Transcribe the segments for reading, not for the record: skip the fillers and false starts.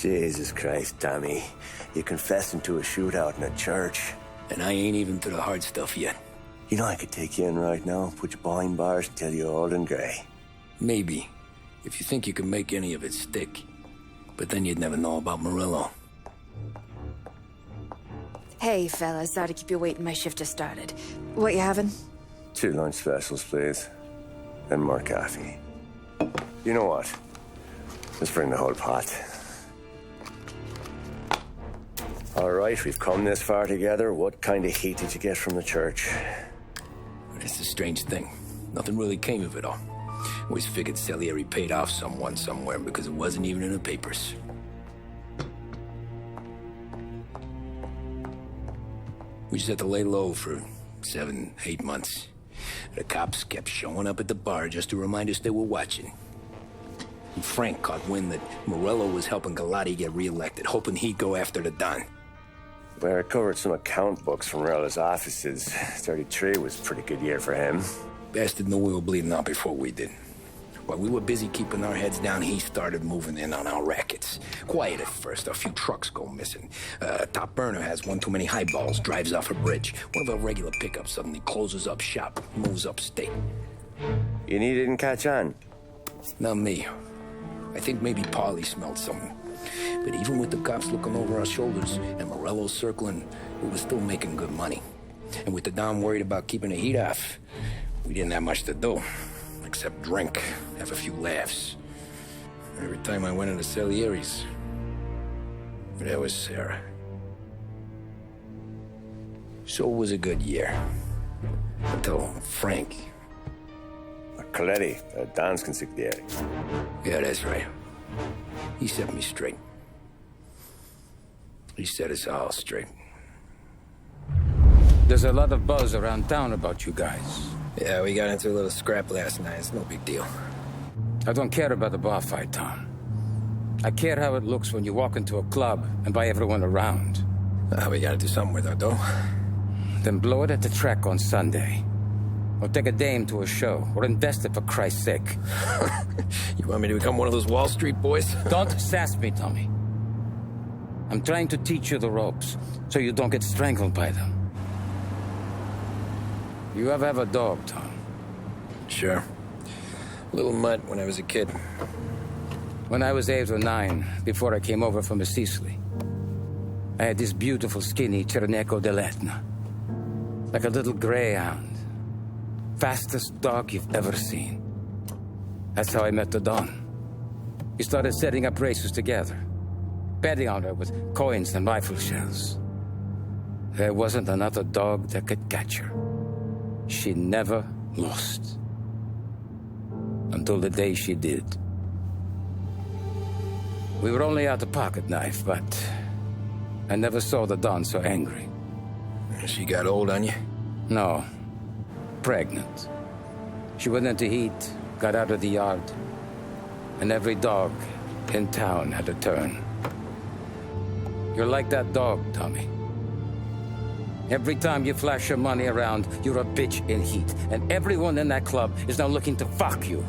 Jesus Christ, Tommy. You confessing to a shootout in a church. And I ain't even to the hard stuff yet. You know I could take you in right now, put you behind bars until you're old and grey. Maybe. If you think you can make any of it stick. But then you'd never know about Murillo. Hey, fellas. Sorry to keep you waiting. My shift just started. What you having? 2 lunch specials, please. And more coffee. You know what? Let's bring the whole pot. All right, we've come this far together. What kind of heat did you get from the church? It's a strange thing. Nothing really came of it all. Always figured Salieri paid off someone somewhere because it wasn't even in the papers. We just had to lay low for 7, 8 months. The cops kept showing up at the bar just to remind us they were watching. And Frank caught wind that Murillo was helping Galati get reelected, hoping he'd go after the Don. We recovered some account books from Murillo's offices. 33 was a pretty good year for him. Bastard knew we were bleeding out before we did. While we were busy keeping our heads down, he started moving in on our rackets. Quiet at first, a few trucks go missing. Top burner has one too many highballs, drives off a bridge. One of our regular pickups suddenly closes up shop, moves upstate. You didn't catch on? Not me. I think maybe Paulie smelled something. But even with the cops looking over our shoulders and Murillo circling, we were still making good money. And with the Don worried about keeping the heat off, we didn't have much to do. Except drink, have a few laughs. Every time I went into Salieri's, there was Sarah. So it was a good year. Until Frank. Coletti, Don's consigliere. Yeah, that's right. He set me straight. He set us all straight. There's a lot of buzz around town about you guys. Yeah, we got into a little scrap last night. It's no big deal. I don't care about the bar fight, Tom. I care how it looks when you walk into a club and buy everyone around. We gotta do something with our dough. Then blow it at the track on Sunday. Or take a dame to a show. Or invest it, for Christ's sake. You want me to become one of those Wall Street boys? Don't sass me, Tommy. I'm trying to teach you the ropes, so you don't get strangled by them. You ever have a dog, Tom? Sure. Little mutt when I was a kid. When I was 8 or 9, before I came over from Sicily, I had this beautiful, skinny Cerneco dell'Etna. Like a little greyhound. Fastest dog you've ever seen. That's how I met the Don. We started setting up races together. Betting on her with coins and rifle shells. There wasn't another dog that could catch her. She never lost. Until the day she did. We were only out a pocket knife, but I never saw the Don so angry. She got old on you? No. Pregnant. She went into heat, got out of the yard, and every dog in town had a turn. You're like that dog, Tommy. Every time you flash your money around, you're a bitch in heat. And everyone in that club is now looking to fuck you.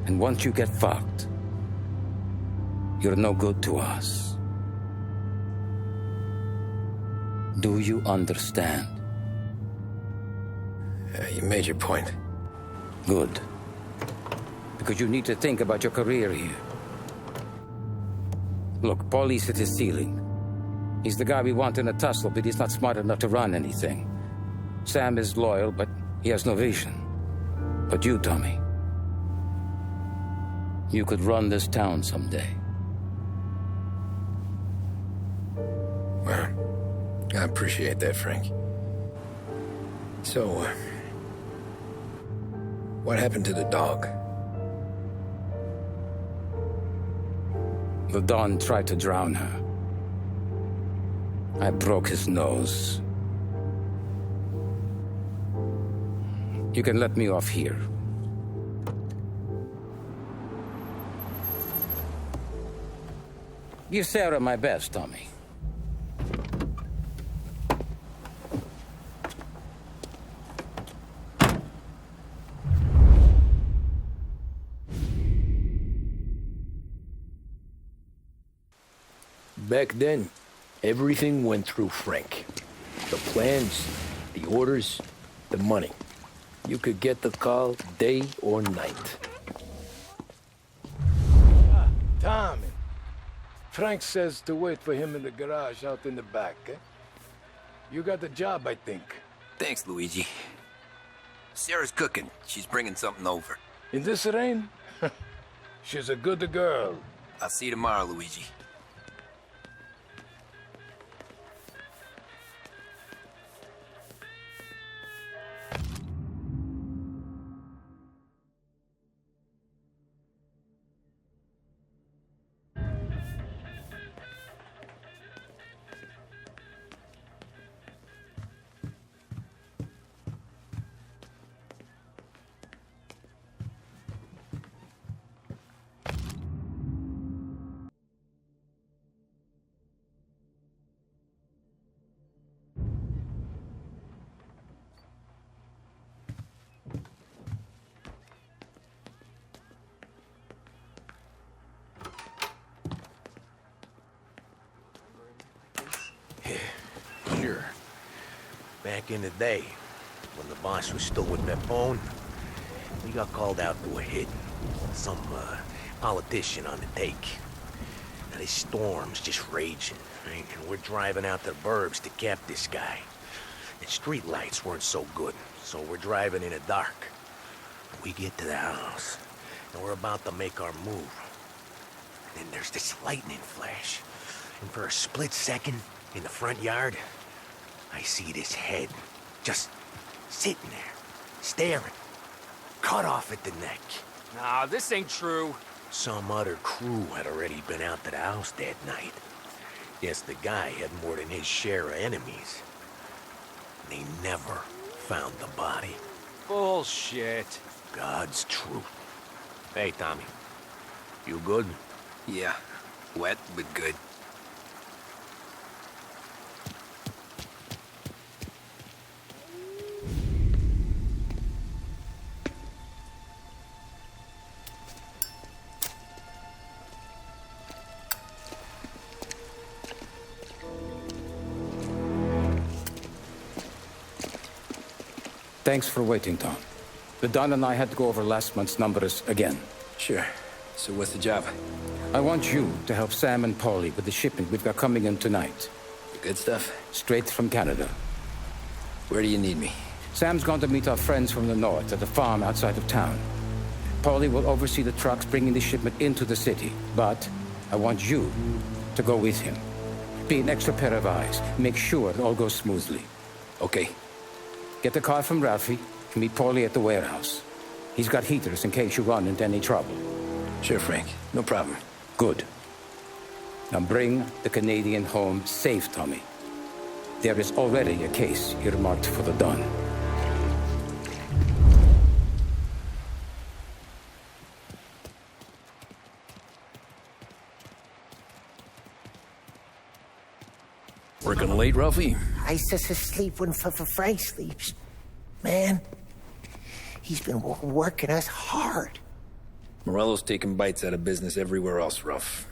And once you get fucked, you're no good to us. Do you understand? You made your point. Good. Because you need to think about your career here. Look, Paulie's at his ceiling. He's the guy we want in a tussle, but he's not smart enough to run anything. Sam is loyal, but he has no vision. But you, Tommy, you could run this town someday. Well, I appreciate that, Frank. So, what happened to the dog? The Don tried to drown her. I broke his nose. You can let me off here. Give Sarah my best, Tommy. Back then, everything went through Frank. The plans, the orders, the money. You could get the call day or night. Tommy. Frank says to wait for him in the garage out in the back, eh? You got the job, I think. Thanks, Luigi. Sarah's cooking. She's bringing something over. In this rain? She's a good girl. I'll see you tomorrow, Luigi. Sure. Back in the day, when the boss was still with Pepone, we got called out to a hit. Some politician on the take. Now this storm's just raging, right? And we're driving out to the burbs to cap this guy. The street lights weren't so good, so we're driving in the dark. We get to the house, and we're about to make our move. And then there's this lightning flash. And for a split second, in the front yard, I see this head, just sitting there, staring, cut off at the neck. Nah, this ain't true. Some other crew had already been out to the house that night. Guess the guy had more than his share of enemies. They never found the body. Bullshit. God's truth. Hey, Tommy. You good? Yeah. Wet, but good. Thanks for waiting, Tom. But Don and I had to go over last month's numbers again. Sure. So what's the job? I want you to help Sam and Paulie with the shipment we've got coming in tonight. The good stuff? Straight from Canada. Where do you need me? Sam's gone to meet our friends from the north at the farm outside of town. Paulie will oversee the trucks bringing the shipment into the city. But I want you to go with him. Be an extra pair of eyes. Make sure it all goes smoothly. Okay. Get the car from Ralphie and meet Paulie at the warehouse. He's got heaters in case you run into any trouble. Sure, Frank. No problem. Good. Now bring the Canadian home safe, Tommy. There is already a case earmarked for the Don. Working late, Ralphie? I sleep when Frank sleeps. Man, he's been working us hard. Morello's taking bites out of business everywhere else, Ruff.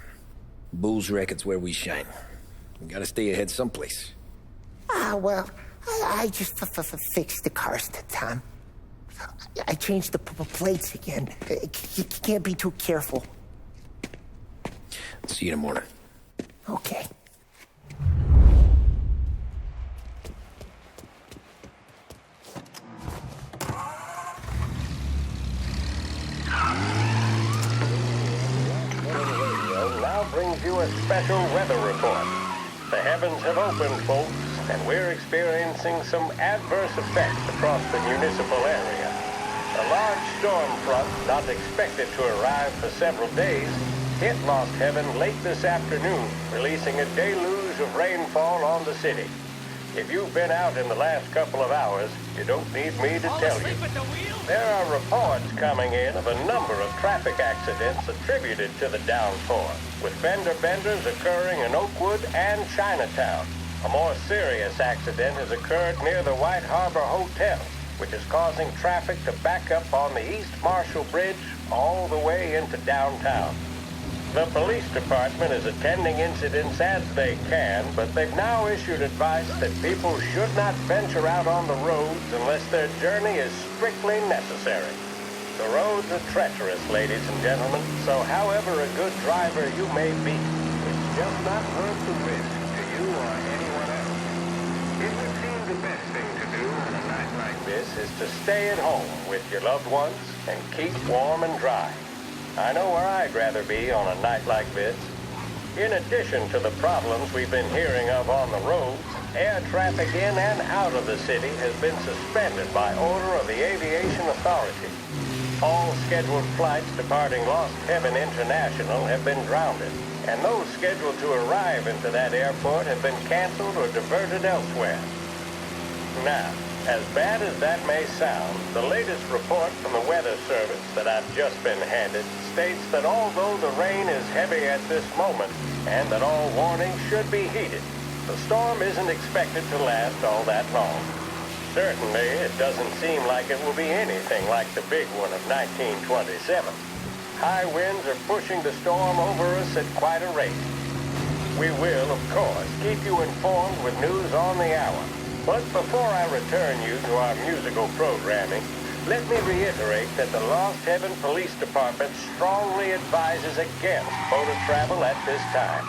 Bull's racket's where we shine. We gotta stay ahead someplace. Well, I just fixed the cars, Tom. I changed the plates again. You can't be too careful. See you in the morning. Okay. Brings you a special weather report. The heavens have opened, folks, and we're experiencing some adverse effects across the municipal area. A large storm front, not expected to arrive for several days, hit Lost Heaven late this afternoon, releasing a deluge of rainfall on the city. If you've been out in the last couple of hours, you don't need me to tell you. There are reports coming in of a number of traffic accidents attributed to the downpour, with fender benders occurring in Oakwood and Chinatown. A more serious accident has occurred near the White Harbor Hotel, which is causing traffic to back up on the East Marshall Bridge all the way into downtown. The police department is attending incidents as they can, but they've now issued advice that people should not venture out on the roads unless their journey is strictly necessary. The roads are treacherous, ladies and gentlemen, so however a good driver you may be, it's just not worth the risk to you or anyone else. It would seem the best thing to do on a night like this is to stay at home with your loved ones and keep warm and dry. I know where I'd rather be on a night like this. In addition to the problems we've been hearing of on the roads, air traffic in and out of the city has been suspended by order of the Aviation Authority. All scheduled flights departing Lost Heaven International have been grounded, and those scheduled to arrive into that airport have been canceled or diverted elsewhere. Now, as bad as that may sound, the latest report from the Weather Service that I've just been handed states that although the rain is heavy at this moment, and that all warnings should be heeded, the storm isn't expected to last all that long. Certainly, it doesn't seem like it will be anything like the big one of 1927. High winds are pushing the storm over us at quite a rate. We will, of course, keep you informed with news on the hour. But before I return you to our musical programming, let me reiterate that the Lost Heaven Police Department strongly advises against motor travel at this time.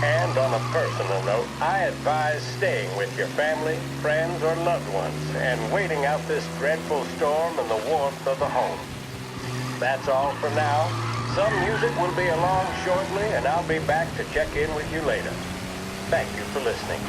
And on a personal note, I advise staying with your family, friends, or loved ones and waiting out this dreadful storm in the warmth of the home. That's all for now. Some music will be along shortly, and I'll be back to check in with you later. Thank you for listening.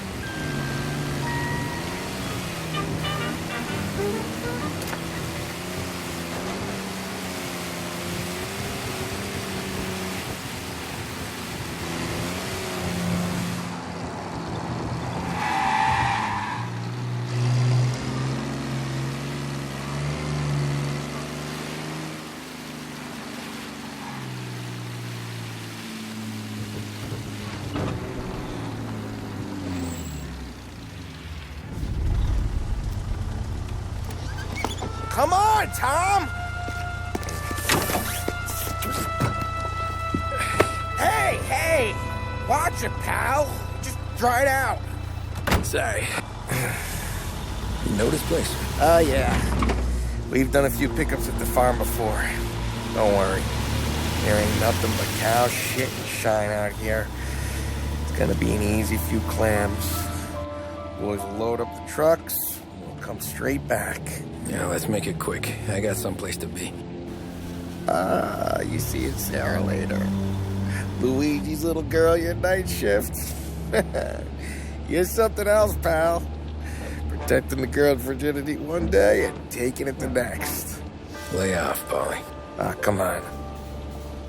Come on, Tom! Hey! Watch it, pal. Just dry it out. Sorry. You know this place? Oh, yeah. We've done a few pickups at the farm before. Don't worry. There ain't nothing but cow shit and shine out here. It's gonna be an easy few clams. Boys will load up the trucks, and we'll come straight back. Yeah, let's make it quick. I got someplace to be. You see Sarah later. Luigi's little girl, your night shift. You're something else, pal. Protecting the girl's virginity one day and taking it the next. Lay off, Polly. Ah, come on.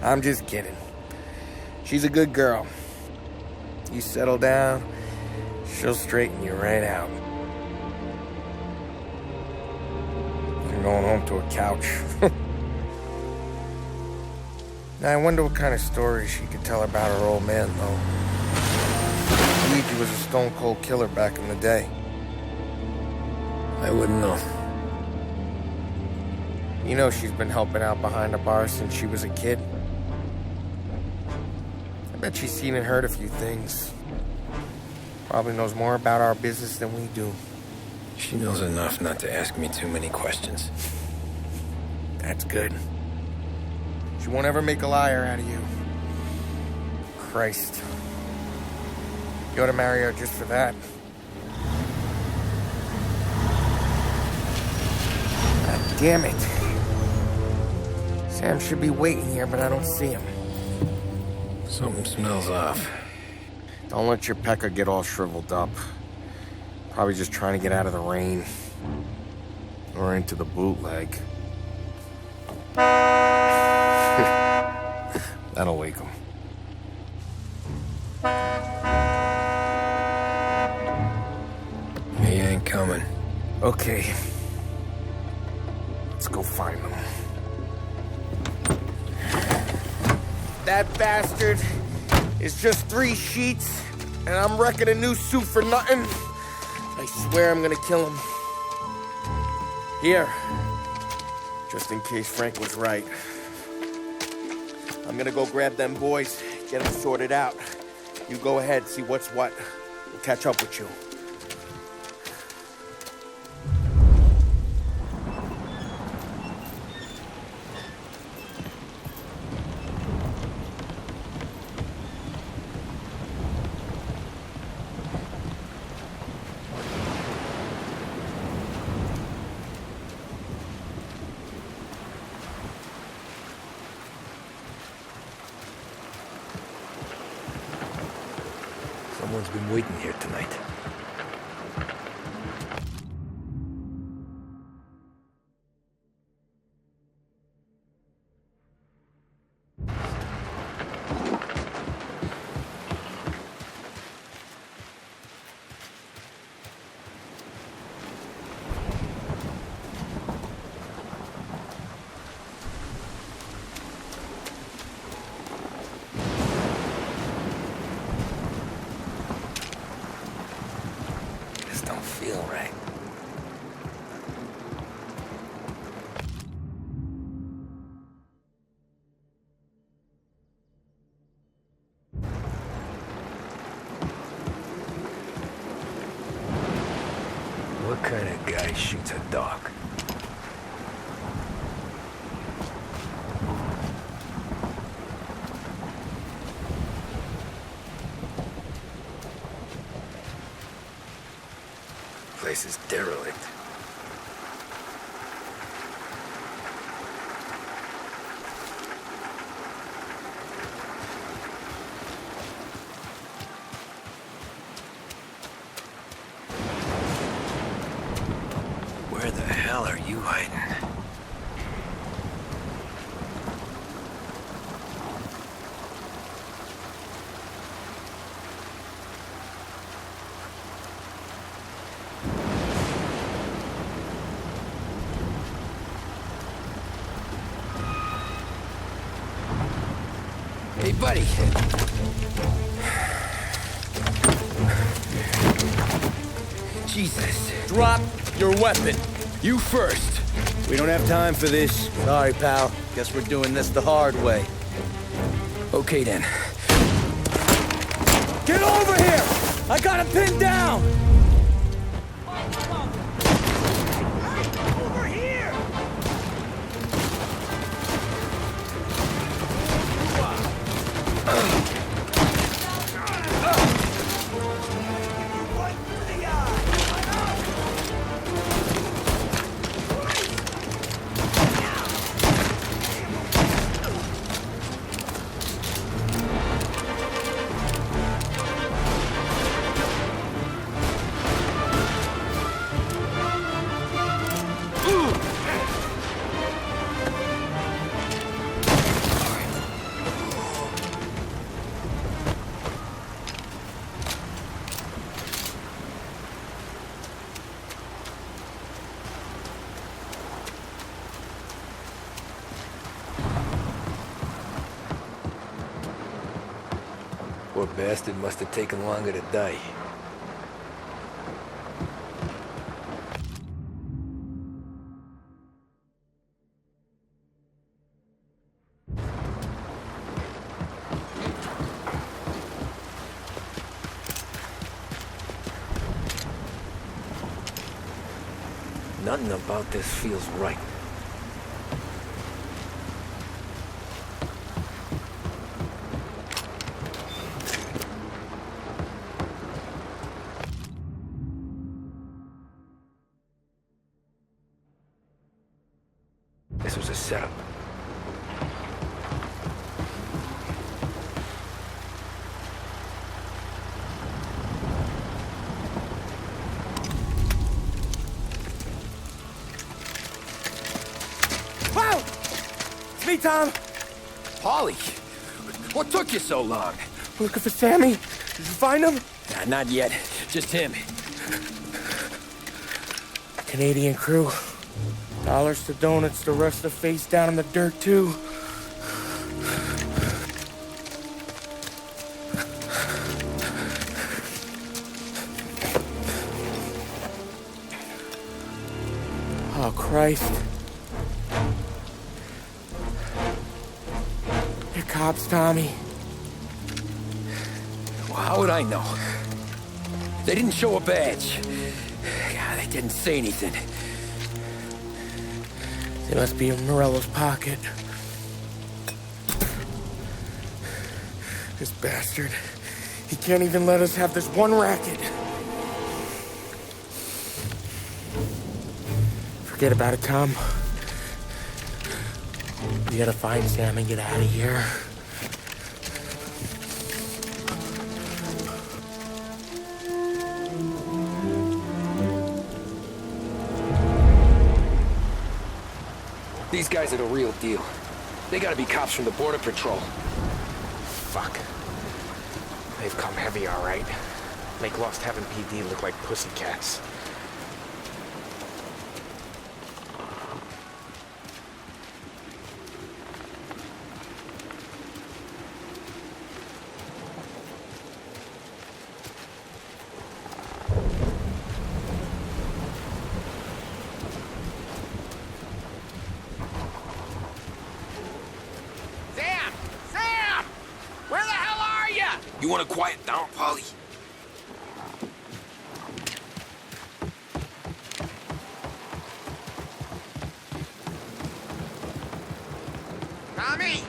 I'm just kidding. She's a good girl. You settle down, she'll straighten you right out. You're going home to a couch. Now, I wonder what kind of stories she could tell about her old man, though. Luigi was a stone-cold killer back in the day. I wouldn't know. You know she's been helping out behind the bar since she was a kid. I bet she's seen and heard a few things. Probably knows more about our business than we do. She knows enough not to ask me too many questions. That's good. She won't ever make a liar out of you. Christ. You ought to marry her just for that. God damn it. Sam should be waiting here, but I don't see him. Something smells off. Don't let your pecker get all shriveled up. Probably just trying to get out of the rain. Or into the bootleg. That'll wake him. He ain't coming. Okay. Let's go find him. That bastard is just 3 sheets, and I'm wrecking a new suit for nothing. I swear I'm gonna kill him. Here. Just in case Frank was right. I'm gonna go grab them boys, get them sorted out. You go ahead, see what's what. We'll catch up with you. Someone's been waiting here tonight. Don't feel right. What kind of guy shoots a dog? Place is derelict. Where the hell are you hiding? Hey, buddy. Jesus. Drop your weapon. You first. We don't have time for this. Sorry, pal. Guess we're doing this the hard way. Okay, then. Get over here! I got him pinned down! Over here! Poor bastard must have taken longer to die. Nothing about this feels right. This was a setup. Wow! It's me, Tom. Paulie, what took you so long? Looking for Sammy. Did you find him? Nah, not yet. Just him. Canadian crew. Dollars to donuts, the rest of the face down in the dirt, too. Oh, Christ. They're cops, Tommy? Well, how would I know? They didn't show a badge. God, they didn't say anything. They must be in Morello's pocket. This bastard. He can't even let us have this one racket. Forget about it, Tom. We gotta find Sam and get out of here. These guys are the real deal. They gotta be cops from the Border Patrol. Fuck. They've come heavy, all right. Make Lost Heaven PD look like pussycats. You wanna quiet down, Polly? Tommy!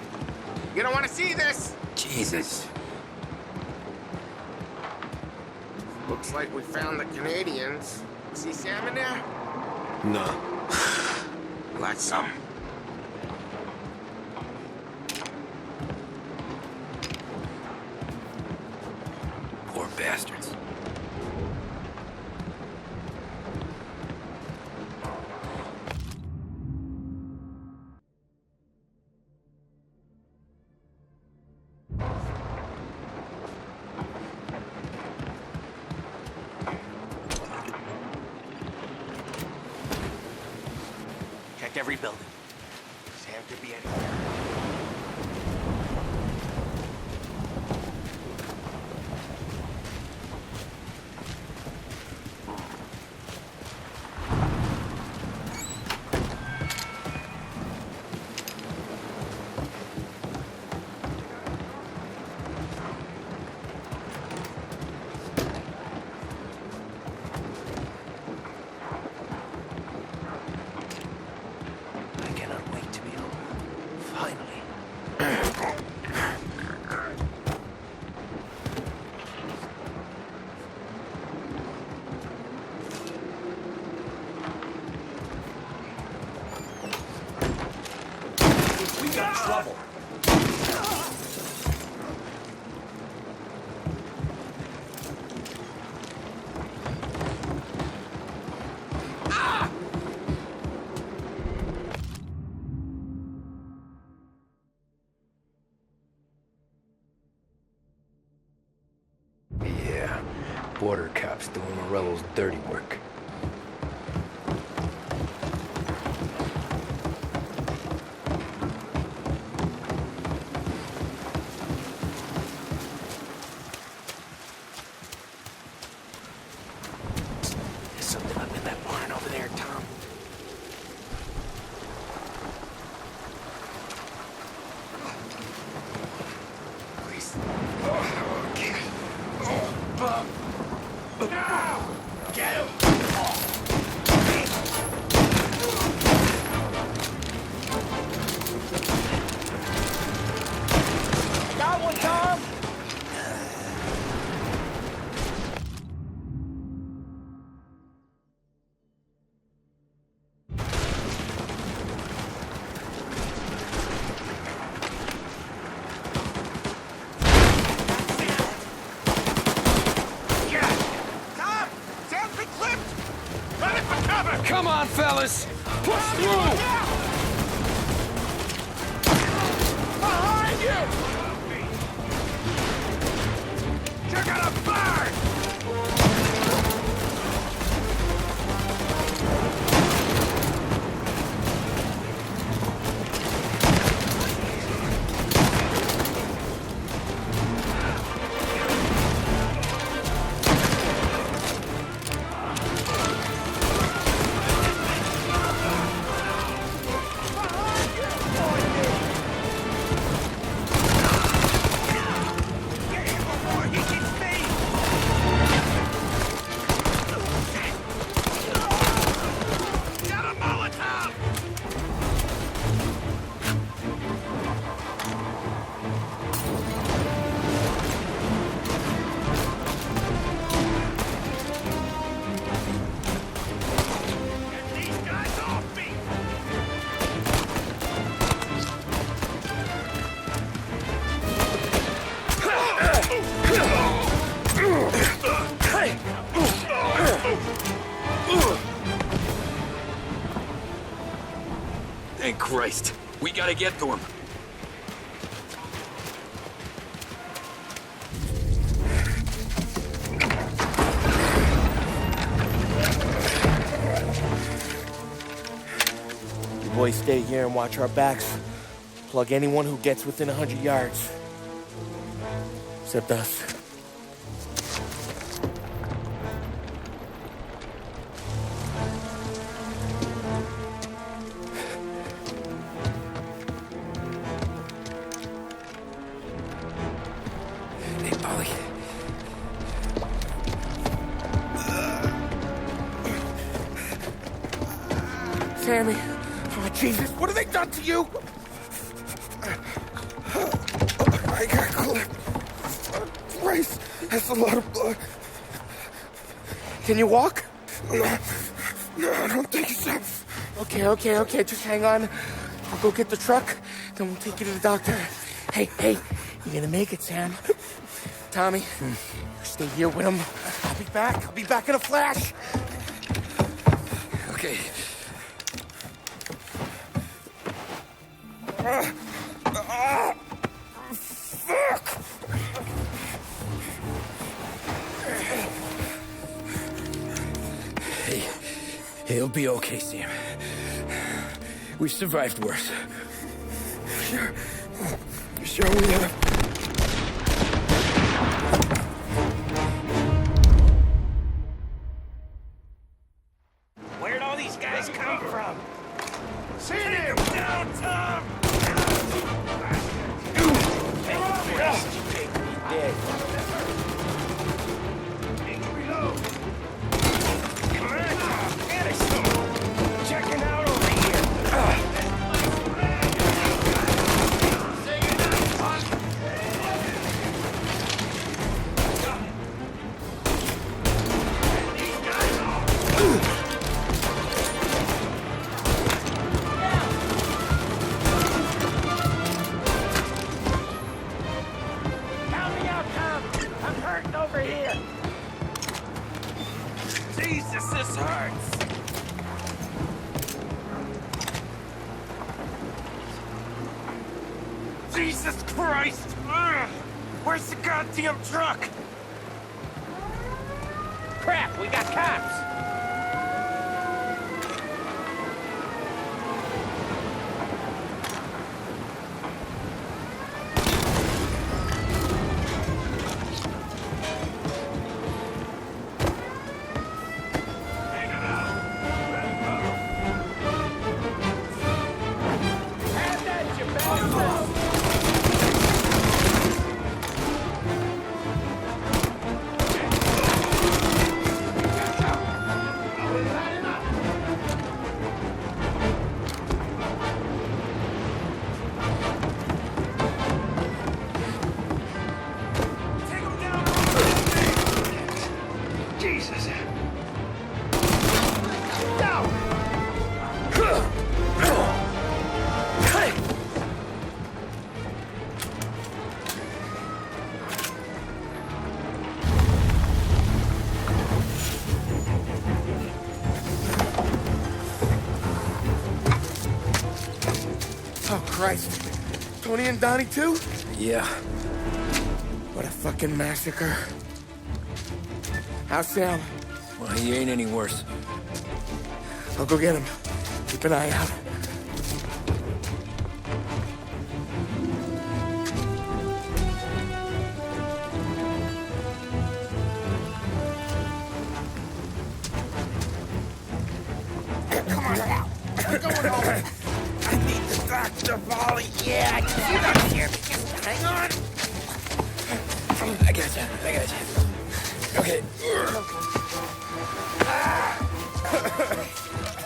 You don't want to see this! Jesus. Looks like we found the Canadians. See Sam in there? No. Like some. Poor bastards. Check every building. Sam could be anywhere. Trouble. Yeah, border cops doing Morello's dirty work. Come on, fellas! Push through! Behind you! Thank Christ. We gotta get to him. You boys stay here and watch our backs. Plug anyone who gets within 100 yards. Except us. Hey, Polly. Sammy. Oh, Jesus, what have they done to you? I got clipped. Christ, that's a lot of blood. Can you walk? No, I don't think so. Okay, just hang on. I'll go get the truck, then we'll take you to the doctor. Hey, you're gonna make it, Sam. Tommy, you stay here with him. I'll be back in a flash. Okay. Fuck! Hey, it'll be okay, Sam. We've survived worse. Sure we have. Where'd all these guys come from? See him! Down, Tom! Checking out over here. Help me out, Tom! I'm hurting over here! Jesus, this hurts! Jesus Christ! Ugh. Where's the goddamn truck? Crap, we got cops! Oh, Christ. Tony and Donnie, too? Yeah. What a fucking massacre. How's Sam? Well, he ain't any worse. I'll go get him. Keep an eye out. Come on now. We're going home. I need the doctor, Molly. Yeah, I can see that here. Just hang on. I got you.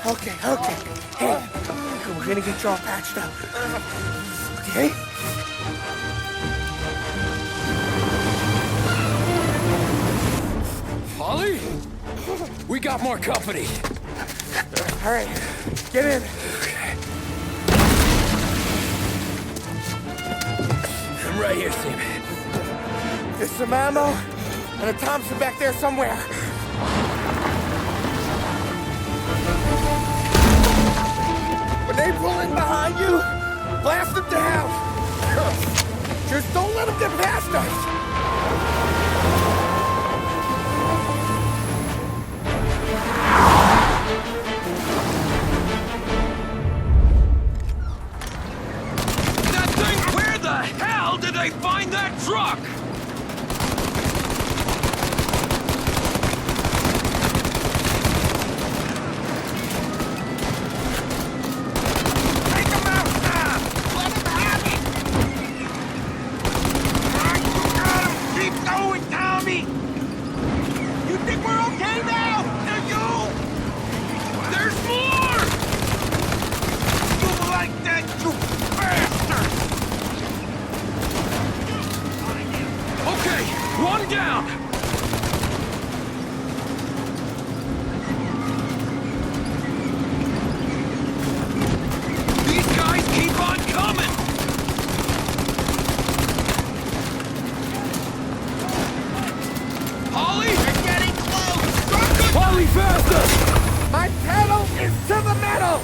Okay. Okay. Hey, we're gonna get you all patched up. Okay? Polly? We got more company. All right, get in. Okay. I'm right here, Sam. There's some ammo and a Thompson back there somewhere. When they pull in behind you, blast them down. Just don't let them get past us. That thing, where the hell did they find that truck? One down! These guys keep on coming! Holly? They're getting close! Holly, faster! My pedal is to the metal!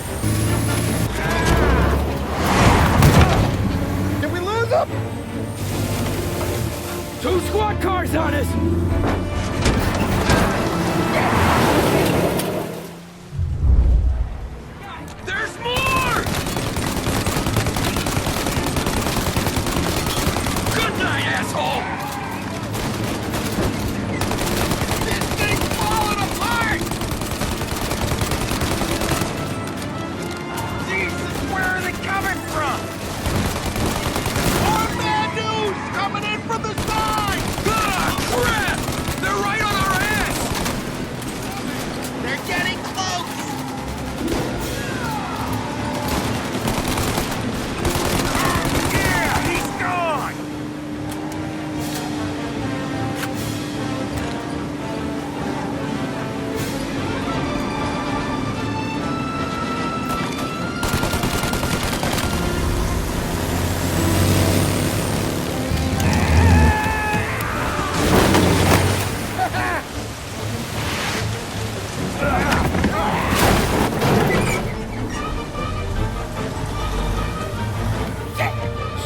Did we lose them? 2 squad cars on us! There's more! Good night, asshole! This thing's falling apart! Jesus, where are they coming from? More bad news coming in from the side! Ah, crap! They're right on our ass! They're getting close! Yeah, he's gone!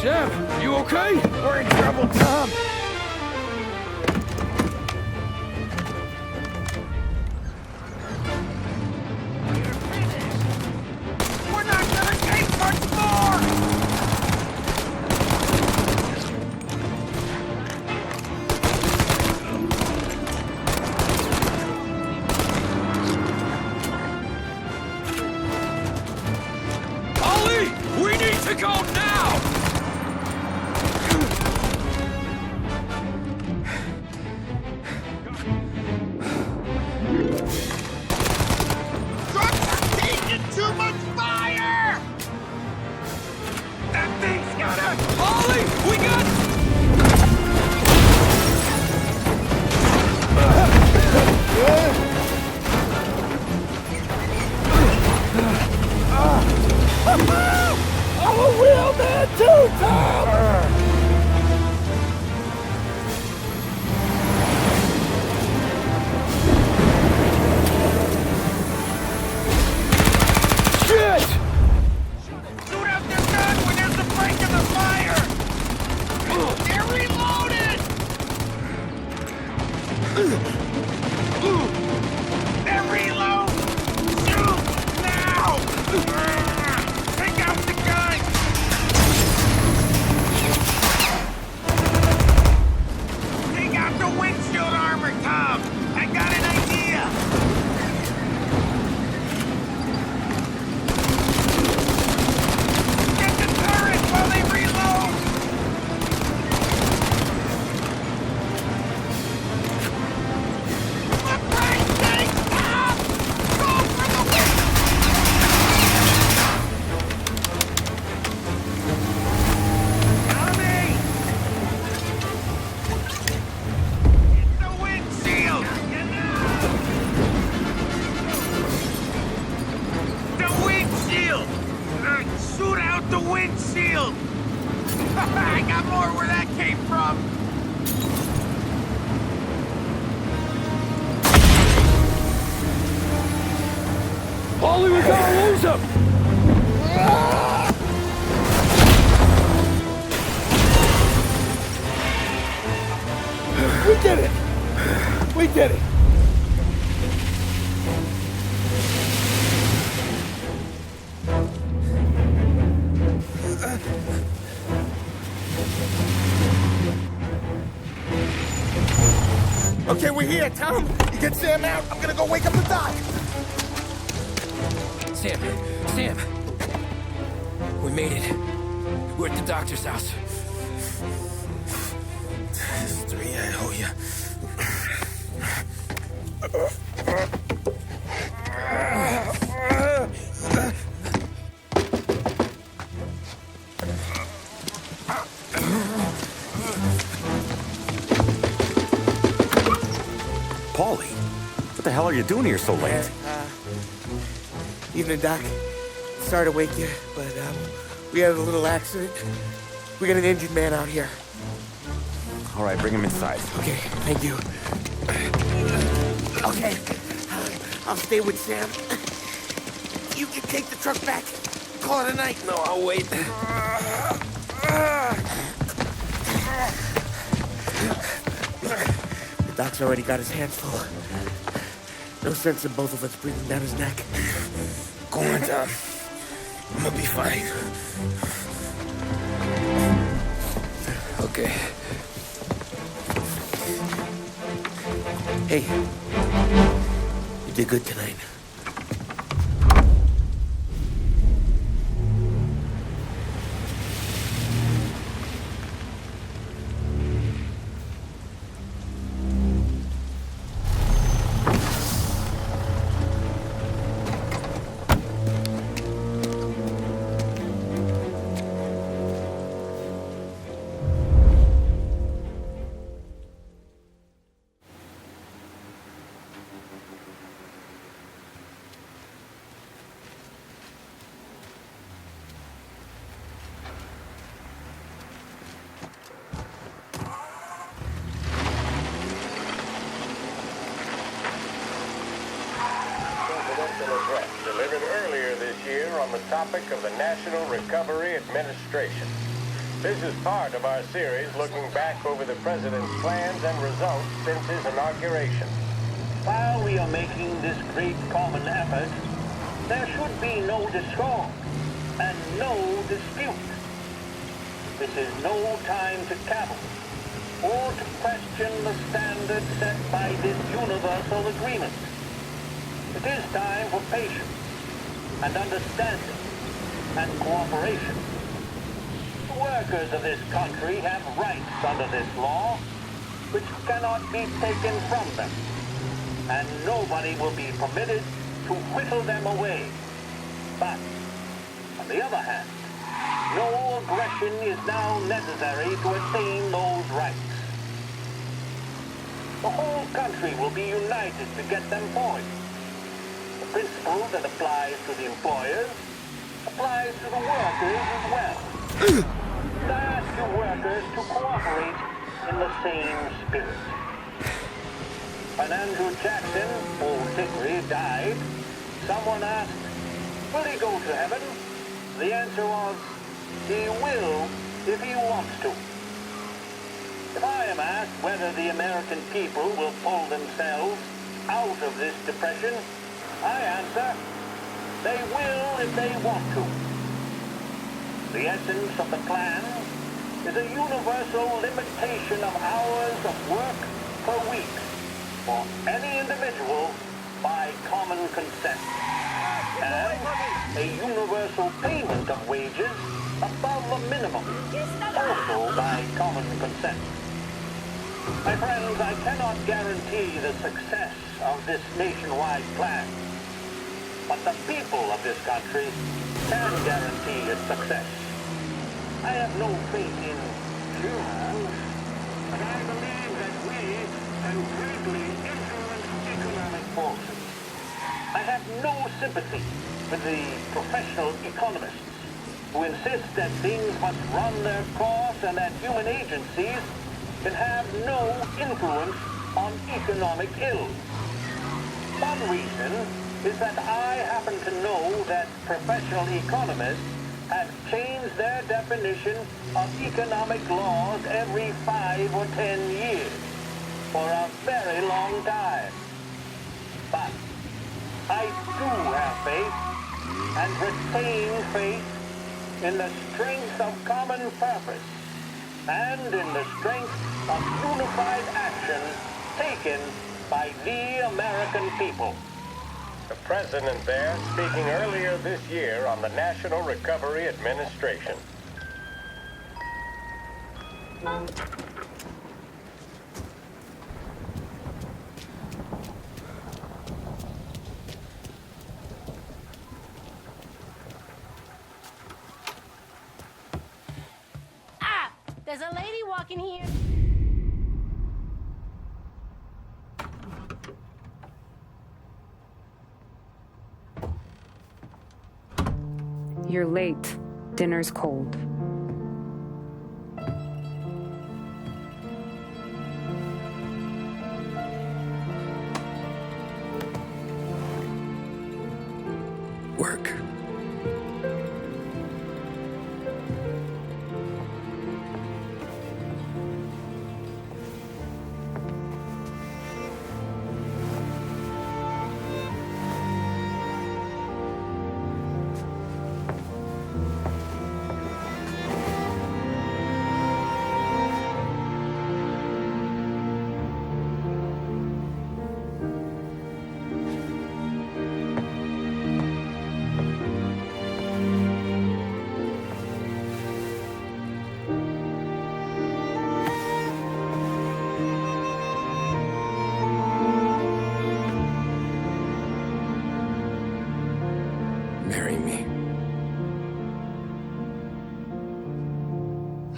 Sam, you okay? We're in trouble, Tom. We're not gonna take much more! Ollie! We need to go now! Trucks are taking too much fire! That thing's gonna... Ollie! We got... I'm a real man too, Tom! Shit! Shoot out their gun when there's a break in the fire! They're reloaded! They're reload! Shoot! Now! Take out the gun! Take out the windshield armor, Tom! I got an idea! Get the turret while they reload! For Christ's sake, Tom! Go for the win! Tommy! It's the windshield! The windshield! Shoot out the windshield! I got more where that came from! Holly, we gotta lose him! Ah! Okay, we're here, Tom. You get Sam out. I'm gonna go wake up the doc. Sam! We made it. We're at the doctor's house. 3, I owe you. Paulie, what the hell are you doing here so late? Evening, Doc. Sorry to wake you, but we had a little accident. We got an injured man out here. All right, bring him inside. Okay, thank you. Okay, I'll stay with Sam. You can take the truck back. Call it a night. No, I'll wait. The doc's already got his hands full. No sense in both of us breathing down his neck. Go on, Tom. I'm gonna be fine. Okay. Hey, you did good tonight. Address delivered earlier this year on the topic of the National Recovery Administration. This is part of our series looking back over the President's plans and results since his inauguration. While we are making this great common effort, there should be no discord and no dispute. This is no time to cavil or to question the standards set by this universal agreement. It is time for patience and understanding and cooperation. The workers of this country have rights under this law which cannot be taken from them, and nobody will be permitted to whittle them away. But, on the other hand, no aggression is now necessary to attain those rights. The whole country will be united to get them forward. The principle that applies to the employers applies to the workers as well. And I ask you workers to cooperate in the same spirit. When Andrew Jackson, old Hickory, died, someone asked, will he go to heaven? The answer was, he will if he wants to. If I am asked whether the American people will pull themselves out of this depression, I answer, they will if they want to. The essence of the plan is a universal limitation of hours of work per week for any individual by common consent, and a universal payment of wages above the minimum, also by common consent. My friends, I cannot guarantee the success of this nationwide plan, but the people of this country can guarantee its success. I have no faith in humans, but I believe that we can greatly influence economic forces. I have no sympathy with the professional economists who insist that things must run their course and that human agencies can have no influence on economic ills. One reason is that I happen to know that professional economists have changed their definition of economic laws every 5 or 10 years for a very long time. But I do have faith and retain faith in the strength of common purpose and in the strength of unified action taken by the American people. The president there speaking earlier this year on the National Recovery Administration. There's a lady walking here. You're late. Dinner's cold. Work.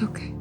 Okay.